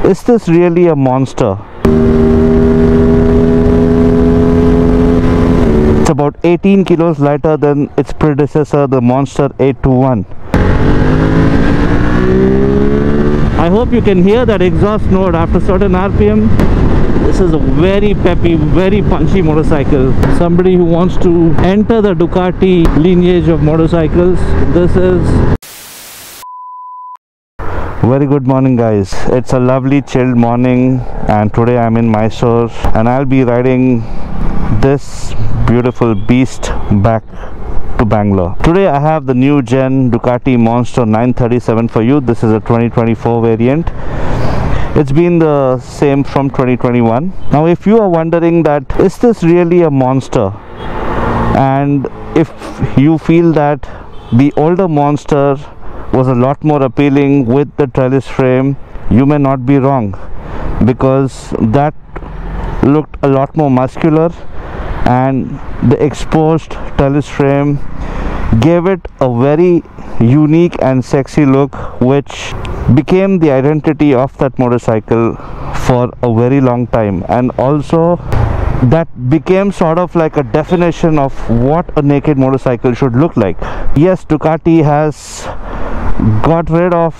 Is this really a monster? It's about 18 kilos lighter than its predecessor, the Monster 821. I hope you can hear that exhaust note after certain RPM. This is a very peppy, very punchy motorcycle. Somebody who wants to enter the Ducati lineage of motorcycles, this is... Very good morning, guys. It's a lovely chilled morning and today I'm in Mysore and I'll be riding this beautiful beast back to Bangalore. Today I have the new gen Ducati Monster 937 for you. This is a 2024 variant. It's been the same from 2021. Now if you are wondering that is this really a monster, and if you feel that the older Monster was a lot more appealing with the trellis frame, you may not be wrong, because that looked a lot more muscular and the exposed trellis frame gave it a very unique and sexy look, which became the identity of that motorcycle for a very long time, and also that became sort of like a definition of what a naked motorcycle should look like. Yes, Ducati has got rid of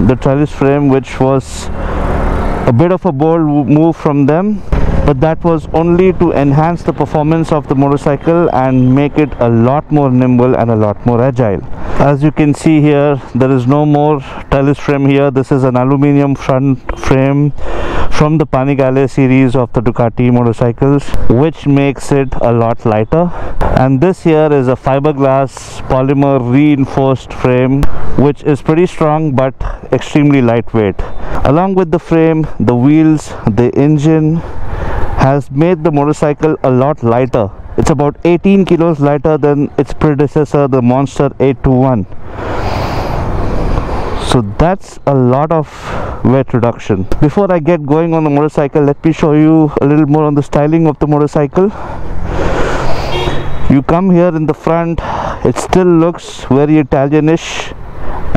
the trellis frame, which was a bit of a bold move from them, but that was only to enhance the performance of the motorcycle and make it a lot more nimble and a lot more agile. As you can see here, there is no more trellis frame here. This is an aluminum front frame from the Panigale series of the Ducati motorcycles, which makes it a lot lighter. And this here is a fiberglass polymer reinforced frame, which is pretty strong but extremely lightweight. Along with the frame, the wheels, the engine has made the motorcycle a lot lighter. It's about 18 kilos lighter than its predecessor, the Monster 821. So that's a lot of weight reduction. Before I get going on the motorcycle, let me show you a little more on the styling of the motorcycle. You come here in the front, it still looks very Italianish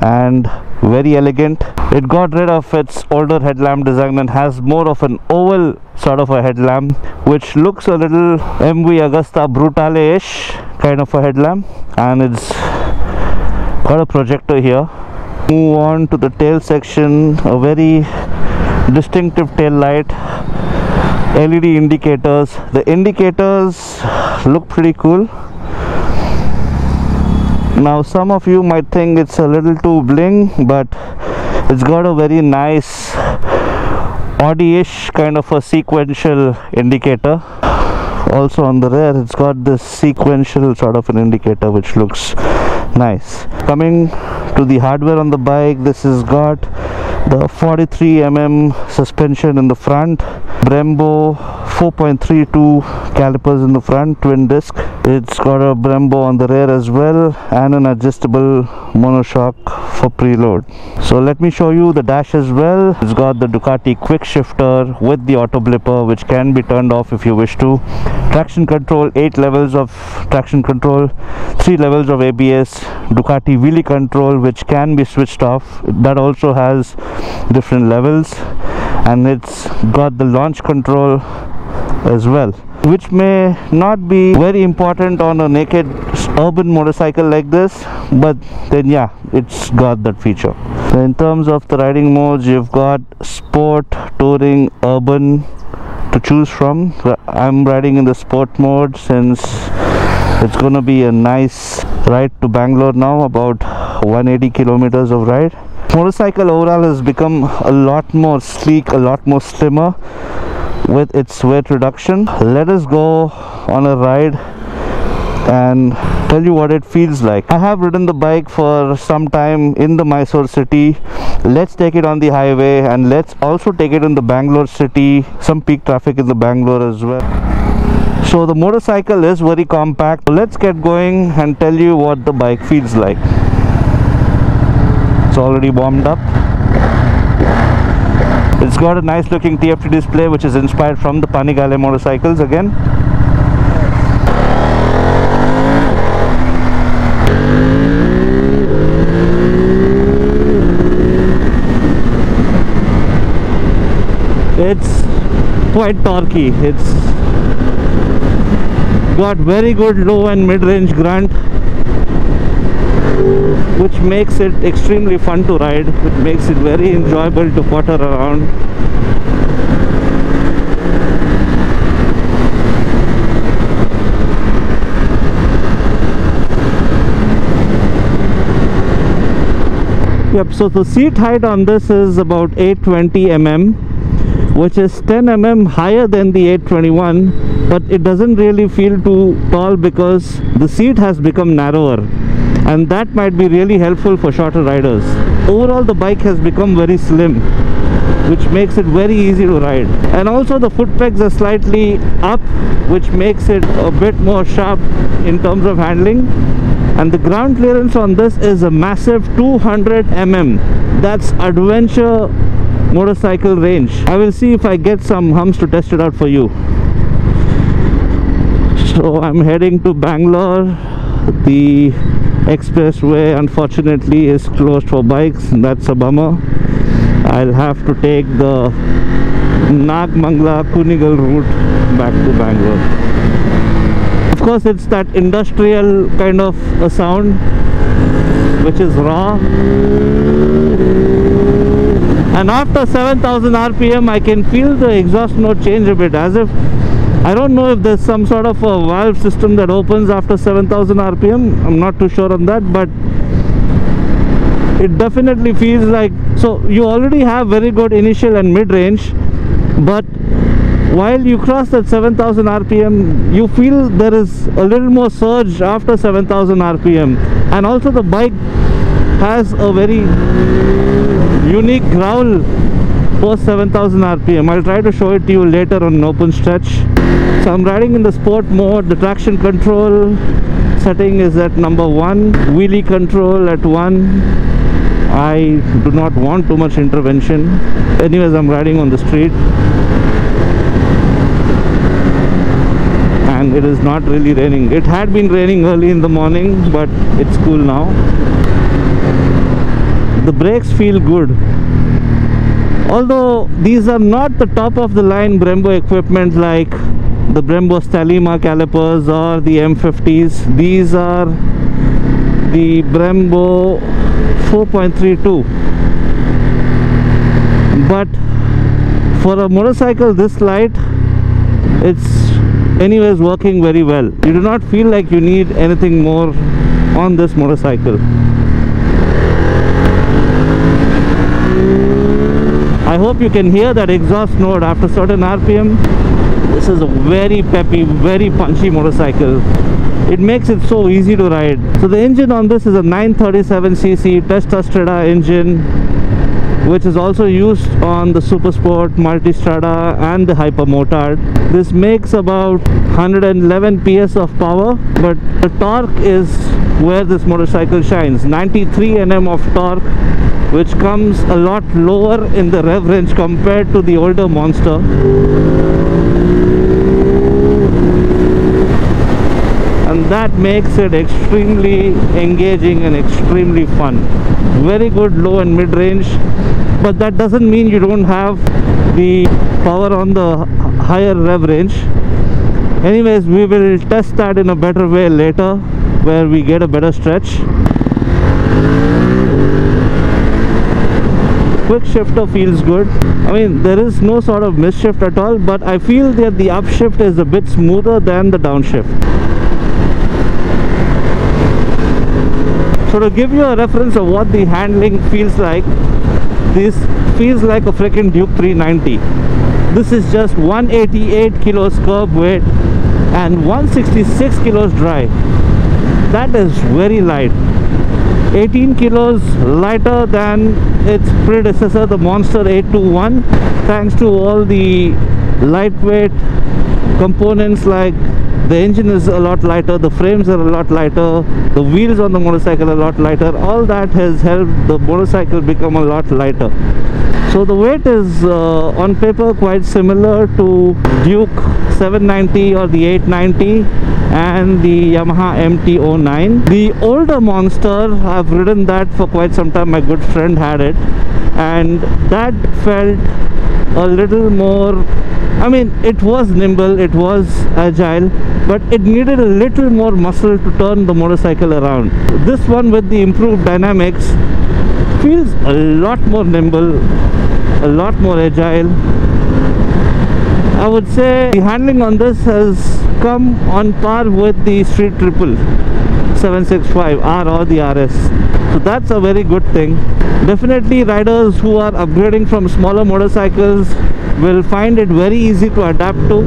and very elegant. It got rid of its older headlamp design and has more of an oval sort of a headlamp, which looks a little MV Agusta Brutale-ish kind of a headlamp, and it's got a projector here. Move on to the tail section, a very distinctive tail light, LED indicators. The indicators look pretty cool. Now some of you might think it's a little too bling, but it's got a very nice Audi-ish kind of a sequential indicator. Also on the rear, it's got this sequential sort of an indicator which looks nice. Coming to the hardware on the bike, this has got the 43mm suspension in the front, Brembo 4.32 calipers in the front, twin disc. It's got a Brembo on the rear as well and an adjustable monoshock for preload. So let me show you the dash as well. It's got the Ducati quick shifter with the auto blipper, which can be turned off if you wish to. Traction control, 8 levels of traction control, 3 levels of ABS. Ducati wheelie control, which can be switched off. That also has different levels, and it's got the launch control as well, which may not be very important on a naked urban motorcycle like this, but then yeah, it's got that feature. In terms of the riding modes, you've got sport, touring, urban to choose from. I'm riding in the sport mode since it's gonna be a nice ride to Bangalore now, about 180 kilometers of ride. Motorcycle overall has become a lot more sleek, a lot more slimmer with its weight reduction. Let us go on a ride and tell you what it feels like. I have ridden the bike for some time in the Mysore city. Let's take it on the highway, and let's also take it in the Bangalore city, some peak traffic in the Bangalore as well. So the motorcycle is very compact. Let's get going and tell you what the bike feels like. It's already warmed up. It's got a nice looking TFT display, which is inspired from the Panigale motorcycles again. It's quite torquey. It's got very good low and mid-range grunt, which makes it extremely fun to ride. It makes it very enjoyable to potter around. Yep, so the seat height on this is about 820 mm, which is 10 mm higher than the 821, but it doesn't really feel too tall because the seat has become narrower, and that might be really helpful for shorter riders. Overall, the bike has become very slim, which makes it very easy to ride. And also the foot pegs are slightly up, which makes it a bit more sharp in terms of handling. And the ground clearance on this is a massive 200 mm. That's adventure motorcycle range. I will see if I get some humps to test it out for you. So I'm heading to Bangalore. The expressway unfortunately is closed for bikes, and that's a bummer. I'll have to take the Nagmangla Kunigal route back to Bangalore. Of course, it's that industrial kind of a sound, which is raw. And after 7000 RPM, I can feel the exhaust note change a bit, as if, I don't know if there's some sort of a valve system that opens after 7000 RPM. I'm not too sure on that, but it definitely feels like, so you already have very good initial and mid-range, but while you cross that 7000 RPM, you feel there is a little more surge after 7000 RPM. And also the bike has a very unique growl post 7000 RPM. I'll try to show it to you later on an open stretch. So I'm riding in the sport mode. The traction control setting is at number 1, wheelie control at 1. I do not want too much intervention. Anyways, I'm riding on the street, and it is not really raining. It had been raining early in the morning, but it's cool now. The brakes feel good. Although these are not the top of the line Brembo equipment like the Brembo Stelima calipers or the M50s. These are the Brembo 4.32. But for a motorcycle this light, it's anyways working very well. You do not feel like you need anything more on this motorcycle. I hope you can hear that exhaust note after certain RPM. This is a very peppy, very punchy motorcycle. It makes it so easy to ride. So the engine on this is a 937cc Testa Strada engine, which is also used on the Supersport, Multistrada and the Hypermotard. This makes about 111 PS of power, but the torque is where this motorcycle shines. 93 Nm of torque, which comes a lot lower in the rev range compared to the older Monster. And that makes it extremely engaging and extremely fun. Very good low and mid range, but that doesn't mean you don't have the power on the higher rev range. Anyways, we will test that in a better way later, where we get a better stretch. Quick shifter feels good. I mean, there is no sort of misshift at all, but I feel that the upshift is a bit smoother than the downshift. So to give you a reference of what the handling feels like, this feels like a freaking Duke 390. This is just 188 kilos curb weight and 166 kilos dry. That is very light. 18 kilos lighter than its predecessor, the Monster 821, thanks to all the lightweight components. Like the engine is a lot lighter, the frames are a lot lighter, the wheels on the motorcycle are a lot lighter. All that has helped the motorcycle become a lot lighter. So the weight is on paper quite similar to Duke 790 or the 890 and the Yamaha MT-09. The older Monster, I've ridden that for quite some time. My good friend had it, and that felt a little more, I mean, it was nimble, it was agile, but it needed a little more muscle to turn the motorcycle around. This one, with the improved dynamics, feels a lot more nimble, a lot more agile. I would say the handling on this has come on par with the Street Triple 765R or the RS. So that's a very good thing. Definitely riders who are upgrading from smaller motorcycles will find it very easy to adapt to.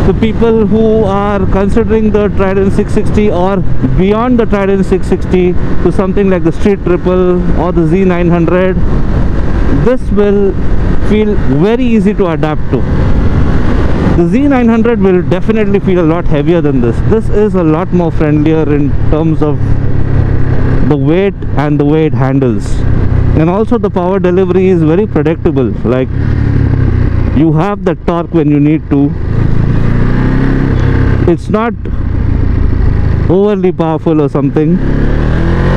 The people who are considering the Trident 660 or beyond the Trident 660 to something like the Street Triple or the Z900, this will feel very easy to adapt to. The Z900 will definitely feel a lot heavier than this. This is a lot more friendlier in terms of the weight and the way it handles. And also the power delivery is very predictable. Like, you have the torque when you need to. It's not overly powerful or something.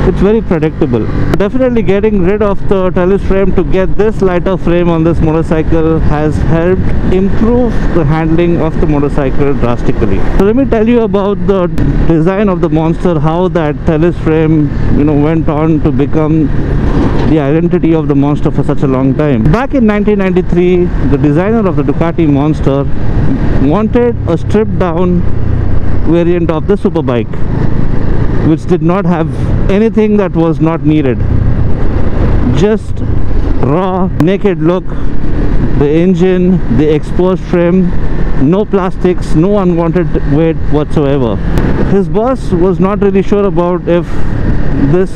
It's very predictable. Definitely getting rid of the trellis frame to get this lighter frame on this motorcycle has helped improve the handling of the motorcycle drastically. So let me tell you about the design of the Monster, how that trellis frame, went on to become the identity of the Monster for such a long time. Back in 1993, the designer of the Ducati Monster wanted a stripped down variant of the Superbike, which did not have anything that was not needed. Just raw, naked look, the engine, the exposed frame, no plastics, no unwanted weight whatsoever. His boss was not really sure about if this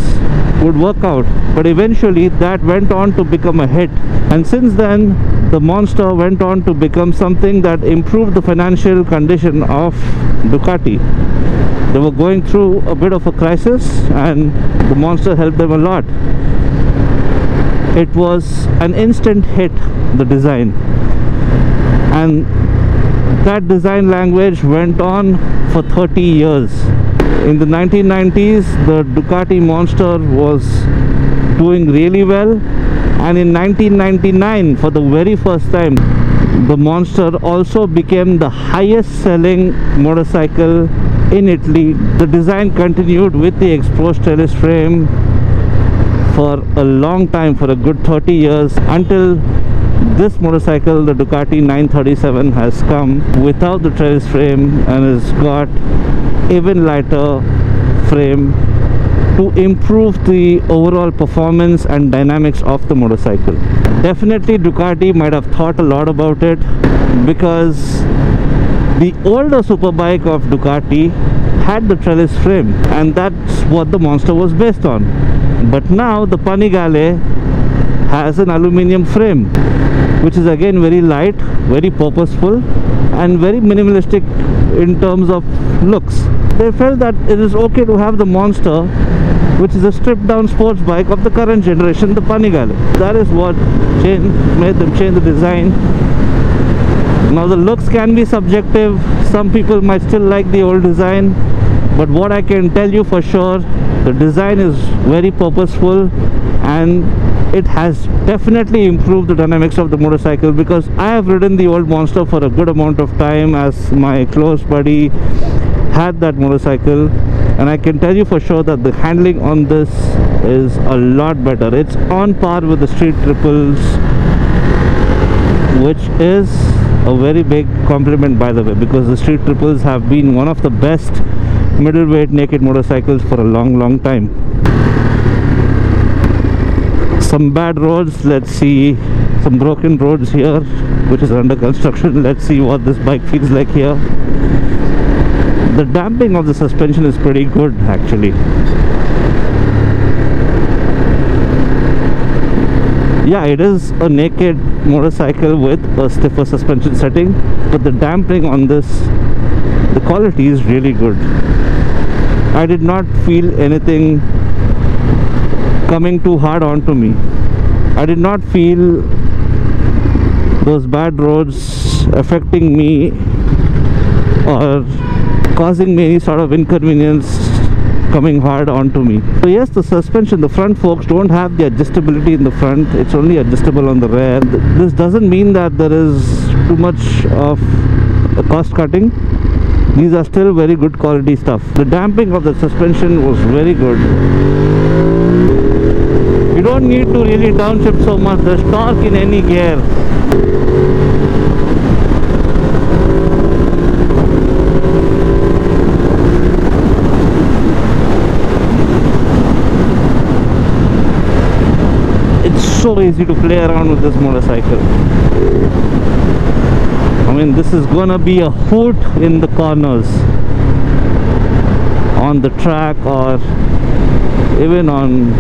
would work out, but eventually that went on to become a hit, and since then the Monster went on to become something that improved the financial condition of Ducati. They were going through a bit of a crisis, and the Monster helped them a lot. It was an instant hit, the design, and that design language went on for 30 years. In the 1990s, the Ducati Monster was doing really well, and in 1999, for the very first time, the Monster also became the highest selling motorcycle in Italy. The design continued with the exposed trellis frame for a long time, for a good 30 years, until this motorcycle, the Ducati 937, has come without the trellis frame and has got even lighter frame to improve the overall performance and dynamics of the motorcycle. Definitely Ducati might have thought a lot about it, because the older Superbike of Ducati had the trellis frame, and that's what the Monster was based on. But now the Panigale has an aluminium frame, which is again very light, very purposeful, and very minimalistic in terms of looks. They felt that it is okay to have the Monster, which is a stripped down sports bike of the current generation, the Panigale. That is what made them change the design. Now the looks can be subjective. Some people might still like the old design, but what I can tell you for sure, the design is very purposeful, and it has definitely improved the dynamics of the motorcycle, because I have ridden the old Monster for a good amount of time, as my close buddy had that motorcycle, and I can tell you for sure that the handling on this is a lot better. It's on par with the Street Triples, which is a very big compliment, by the way, because the Street Triples have been one of the best middleweight naked motorcycles for a long time. Some bad roads, let's see, some broken roads here, which is under construction. Let's see what this bike feels like here. The damping of the suspension is pretty good, actually. Yeah, it is a naked motorcycle with a stiffer suspension setting, but the damping on this, the quality is really good. I did not feel anything coming too hard onto me. I did not feel those bad roads affecting me or causing me any sort of inconvenience coming hard onto me. So yes, the suspension, the front forks don't have the adjustability in the front. It's only adjustable on the rear. This doesn't mean that there is too much of a cost cutting. These are still very good quality stuff. The damping of the suspension was very good. You don't need to really downshift so much. There's torque in any gear. It's so easy to play around with this motorcycle. I mean, this is gonna be a hoot in the corners, on the track, or even on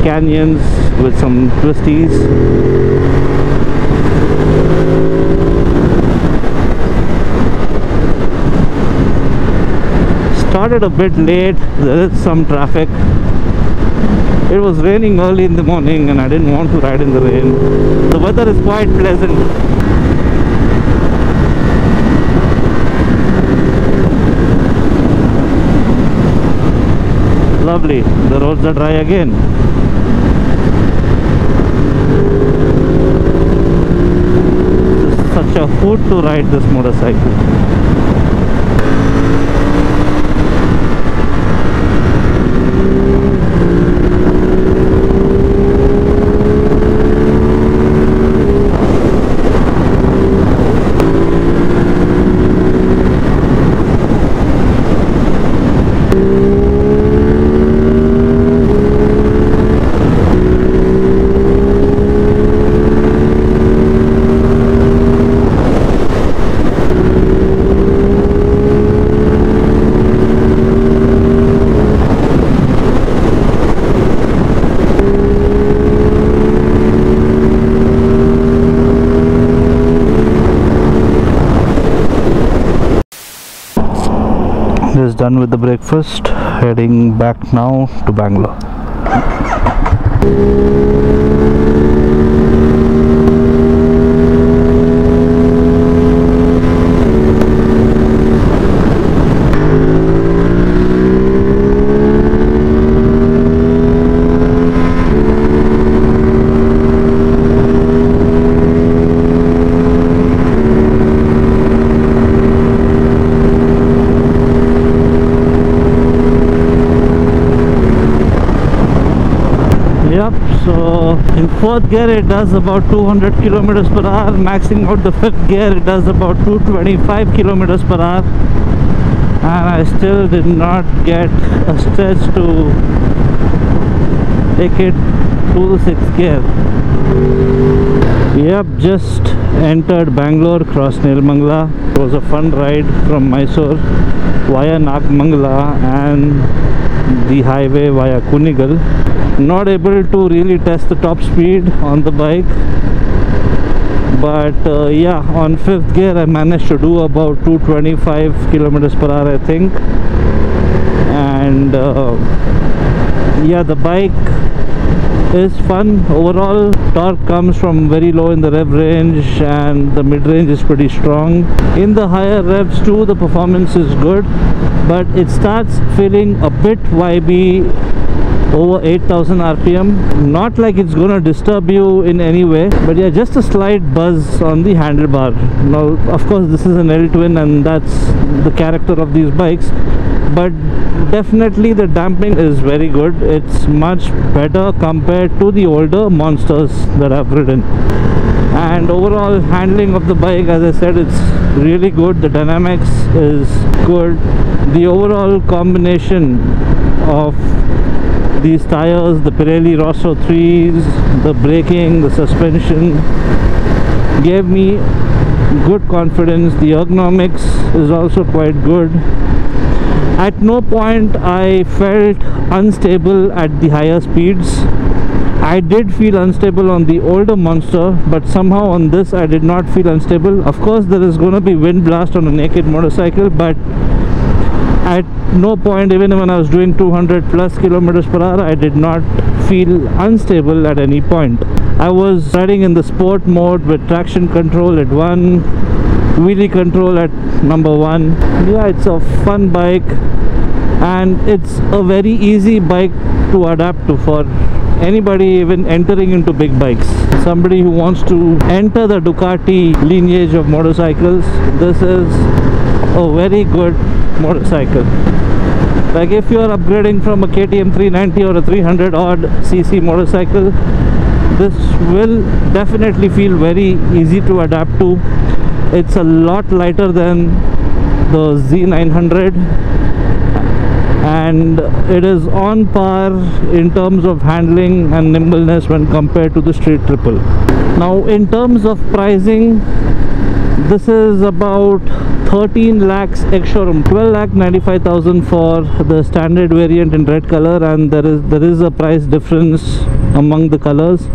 canyons with some twisties. Started a bit late, there is some traffic. It was raining early in the morning and I didn't want to ride in the rain. The weather is quite pleasant. Lovely, the roads are dry again. This is such a hoot to ride this motorcycle. Just done with the breakfast, heading back now to Bangalore. Yep, so in 4th gear it does about 200 kilometers per hour, maxing out the 5th gear it does about 225 kilometers per hour, and I still did not get a stretch to take it to the 6th gear. Yep, just entered Bangalore, crossed Nilmangala. It was a fun ride from Mysore via Nagmangala and the highway via Kunigal. Not able to really test the top speed on the bike, but yeah, on 5th gear I managed to do about 225 kilometers per hour, I think. And yeah, the bike is fun overall. Torque comes from very low in the rev range and the mid range is pretty strong. In the higher revs too, the performance is good, but it starts feeling a bit vibey over 8000 rpm. Not like it's gonna disturb you in any way, but yeah, just a slight buzz on the handlebar. Now of course this is an L-twin and that's the character of these bikes, but definitely the damping is very good. It's much better compared to the older monsters that I've ridden. And overall handling of the bike, as I said, it's really good. The dynamics is good. The overall combination of these tires, the Pirelli Rosso 3s, the braking, the suspension, gave me good confidence. The ergonomics is also quite good. At no point I felt unstable at the higher speeds. I did feel unstable on the older monster, but somehow on this I did not feel unstable. Of course there is going to be wind blast on a naked motorcycle, but at no point, even when I was doing 200 plus kilometers per hour, I did not feel unstable at any point. I was riding in the sport mode with traction control at 1, wheelie control at number 1. Yeah, it's a fun bike. and it's a very easy bike to adapt to for anybody even entering into big bikes. Somebody who wants to enter the Ducati lineage of motorcycles, this is a very good motorcycle. Like if you are upgrading from a KTM 390 or a 300 odd cc motorcycle, this will definitely feel very easy to adapt to. It's a lot lighter than the Z900, and it is on par in terms of handling and nimbleness when compared to the Street Triple. Now in terms of pricing, this is about 13 lakhs ex-showroom, 12,95,000 for the standard variant in red color, and there is a price difference among the colors.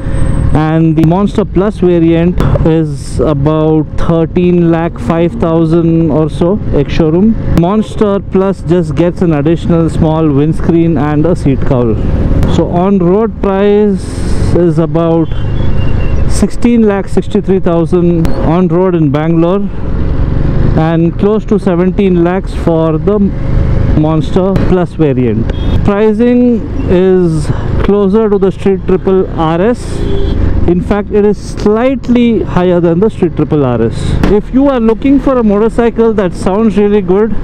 And the Monster Plus variant is about 13,05,000 or so ex-showroom. Monster Plus just gets an additional small windscreen and a seat cowl. So on-road price is about 16,63,000 on road in Bangalore, and close to 17 lakhs for the Monster Plus variant. Pricing is closer to the Street Triple RS. In fact, it is slightly higher than the Street Triple RS. If you are looking for a motorcycle that sounds really good,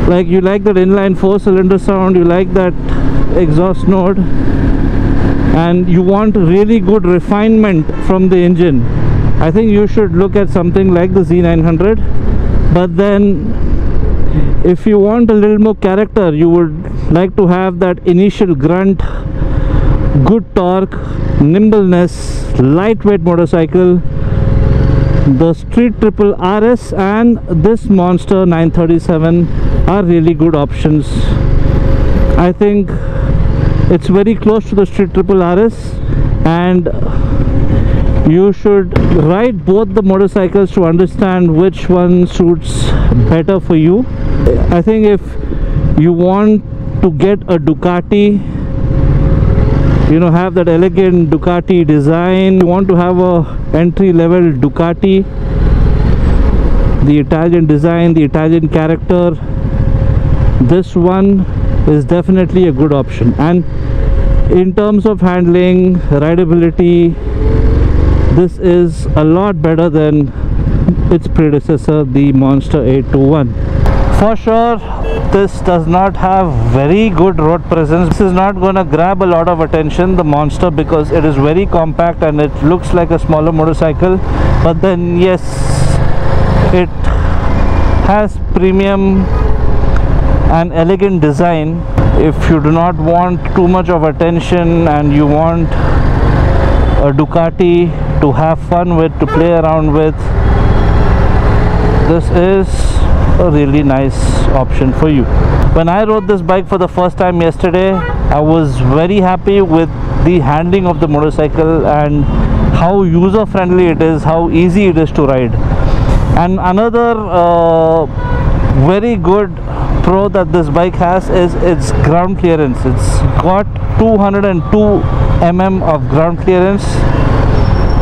like you like that inline 4-cylinder sound, you like that exhaust note, and you want really good refinement from the engine, I think you should look at something like the Z900. But then if you want a little more character, you would like to have that initial grunt, good torque, nimbleness, lightweight motorcycle, the Street Triple RS and this Monster 937 are really good options. I think it's very close to the Street Triple RS, and you should ride both the motorcycles to understand which one suits better for you. I think if you want to get a Ducati, you know, have that elegant Ducati design, you want to have a entry-level Ducati, the Italian design, the Italian character, this one is definitely a good option. And in terms of handling, rideability, this is a lot better than its predecessor, the Monster 821. For sure, this does not have very good road presence. This is not going to grab a lot of attention, the Monster, because it is very compact and it looks like a smaller motorcycle. But then yes, it has premium and elegant design. If you do not want too much of attention and you want a Ducati to have fun with, to play around with, this is a really nice option for you. When I rode this bike for the first time yesterday, I was very happy with the handling of the motorcycle and how user friendly it is, how easy it is to ride. And another very good pro that this bike has is its ground clearance. It's got 202 mm of ground clearance,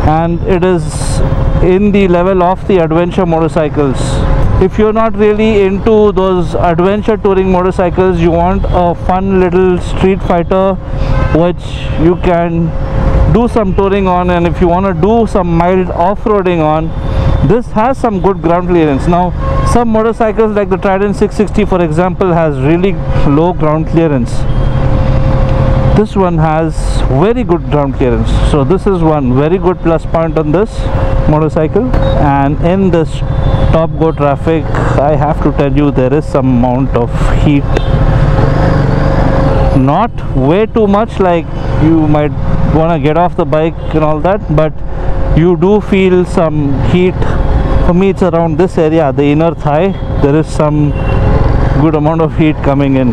and it is in the level of the adventure motorcycles. If you're not really into those adventure touring motorcycles, you want a fun little street fighter which you can do some touring on, and if you want to do some mild off-roading on, this has some good ground clearance. Now some motorcycles like the Trident 660 for example has really low ground clearance. This one has very good ground clearance, so this is one very good plus point on this motorcycle. And in this Top Go traffic, I have to tell you, there is some amount of heat. Not way too much, like you might want to get off the bike and all that, but you do feel some heat. For me, it's around this area, the inner thigh. There is some good amount of heat coming in.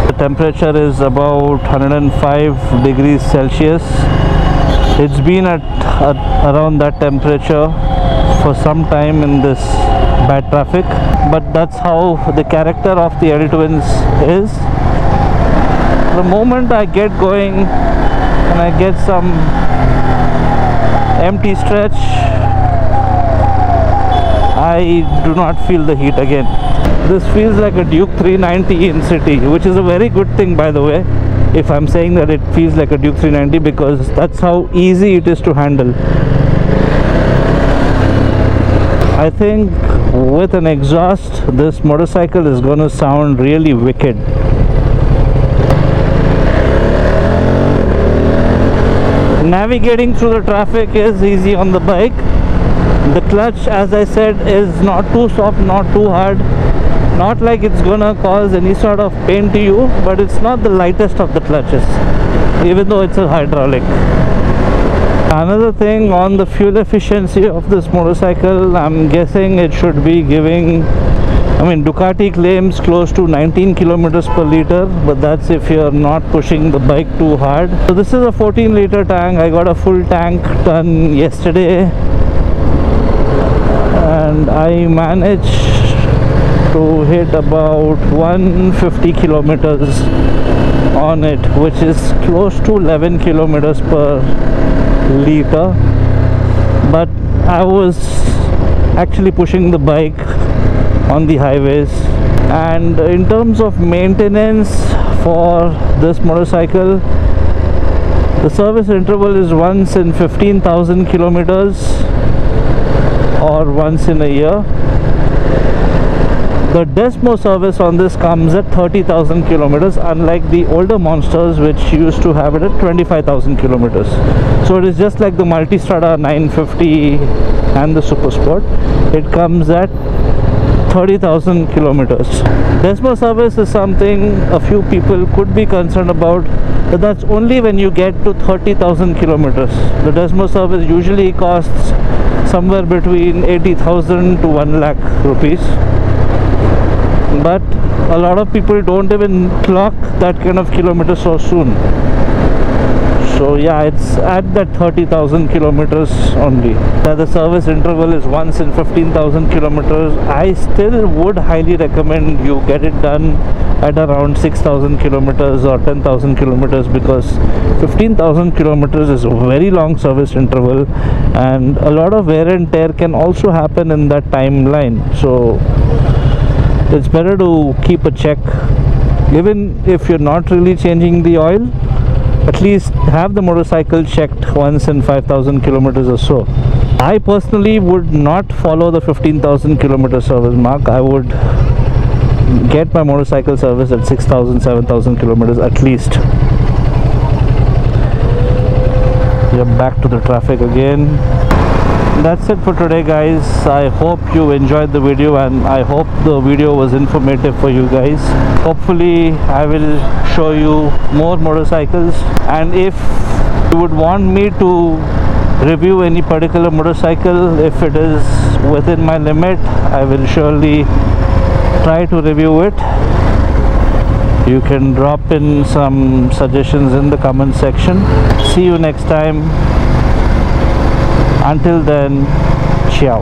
The temperature is about 105 degrees Celsius. It's been at around that temperature for some time in this bad traffic, but that's how the character of the L Twins is. The moment I get going and I get some empty stretch, I do not feel the heat again. this feels like a Duke 390 in city, which is a very good thing, by the way, if I'm saying that it feels like a Duke 390, because that's how easy it is to handle. I think with an exhaust, this motorcycle is going to sound really wicked. Navigating through the traffic is easy on the bike. The clutch, as I said, is not too soft, not too hard. Not like it's gonna cause any sort of pain to you, but it's not the lightest of the clutches, even though it's a hydraulic. Another thing on the fuel efficiency of this motorcycle, I'm guessing it should be giving, I mean, Ducati claims close to 19 kilometers per liter, but that's if you're not pushing the bike too hard. So this is a 14-liter tank. I got a full tank done yesterday, and I managed to hit about 150 kilometers on it, which is close to 11 kilometers per liter. But I was actually pushing the bike on the highways. And in terms of maintenance for this motorcycle, the service interval is once in 15,000 kilometers or once in a year. The Desmo service on this comes at 30,000 kilometers, unlike the older monsters which used to have it at 25,000 kilometers. So it is just like the Multistrada 950 and the Super Sport. It comes at 30,000 kilometers. Desmo service is something a few people could be concerned about, but that's only when you get to 30,000 kilometers. The Desmo service usually costs somewhere between 80,000 to 1 lakh rupees. But a lot of people don't even clock that kind of kilometers so soon. So yeah, it's at that 30,000 kilometers only. The service interval is once in 15,000 kilometers. I still would highly recommend you get it done at around 6,000 kilometers or 10,000 kilometers, because 15,000 kilometers is a very long service interval, and a lot of wear and tear can also happen in that timeline. So it's better to keep a check. Even if you're not really changing the oil, at least have the motorcycle checked once in 5,000 kilometers or so. I personally would not follow the 15,000 kilometer service mark. I would get my motorcycle service at 6,000, 7,000 kilometers at least. You're back to the traffic again. That's it for today, guys. I hope you enjoyed the video, and I hope the video was informative for you guys. Hopefully I will show you more motorcycles, and if you would want me to review any particular motorcycle, if it is within my limit, I will surely try to review it. You can drop in some suggestions in the comment section. See you next time. Until then, ciao.